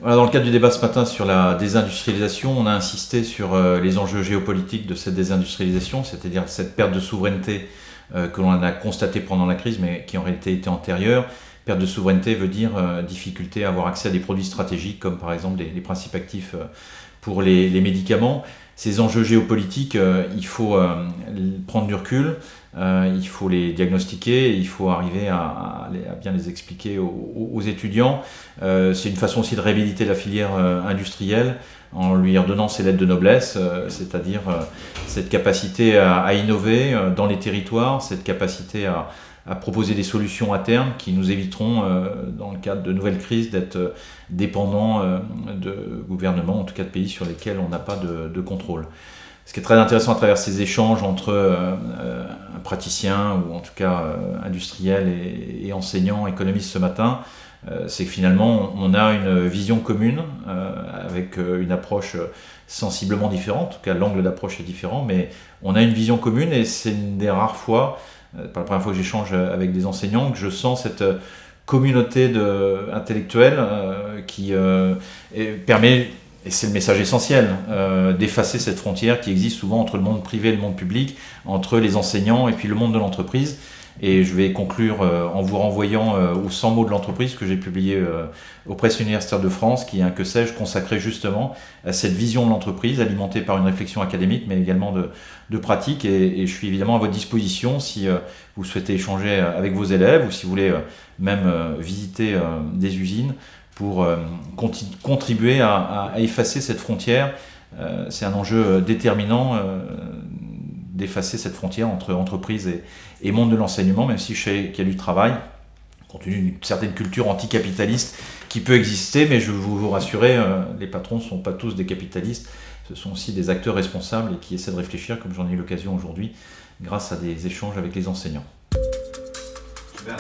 Voilà, dans le cadre du débat ce matin sur la désindustrialisation, on a insisté sur les enjeux géopolitiques de cette désindustrialisation, c'est-à-dire cette perte de souveraineté que l'on a constatée pendant la crise, mais qui en réalité était antérieure. Perte de souveraineté veut dire difficulté à avoir accès à des produits stratégiques, comme par exemple les principes actifs pour les médicaments. Ces enjeux géopolitiques, il faut prendre du recul, il faut les diagnostiquer, il faut arriver à bien les expliquer aux étudiants. C'est une façon aussi de réhabiliter la filière industrielle en lui redonnant ses lettres de noblesse, c'est-à-dire cette capacité à innover dans les territoires, cette capacité à proposer des solutions à terme qui nous éviteront, dans le cadre de nouvelles crises, d'être dépendants de gouvernements, en tout cas de pays sur lesquels on n'a pas de contrôle. Ce qui est très intéressant à travers ces échanges entre un praticien, ou en tout cas industriel et enseignant, économiste ce matin, c'est que finalement on a une vision commune avec une approche sensiblement différente, en tout cas l'angle d'approche est différent, mais on a une vision commune et c'est une des rares fois, pas la première fois que j'échange avec des enseignants, que je sens cette communauté intellectuelle qui permet, et c'est le message essentiel, d'effacer cette frontière qui existe souvent entre le monde privé et le monde public, entre les enseignants et puis le monde de l'entreprise. Et je vais conclure en vous renvoyant aux 100 mots de l'entreprise que j'ai publié aux Presses universitaires de France, qui est un que sais-je consacré justement à cette vision de l'entreprise, alimentée par une réflexion académique, mais également de pratique. Et je suis évidemment à votre disposition si vous souhaitez échanger avec vos élèves, ou si vous voulez même visiter des usines pour contribuer à effacer cette frontière. C'est un enjeu déterminant d'effacer cette frontière entre entreprise et monde de l'enseignement, même si je sais qu'il y a du travail, compte tenu d'une certaine culture anticapitaliste qui peut exister, mais je veux vous rassurer, les patrons ne sont pas tous des capitalistes, ce sont aussi des acteurs responsables et qui essaient de réfléchir, comme j'en ai eu l'occasion aujourd'hui, grâce à des échanges avec les enseignants. Super.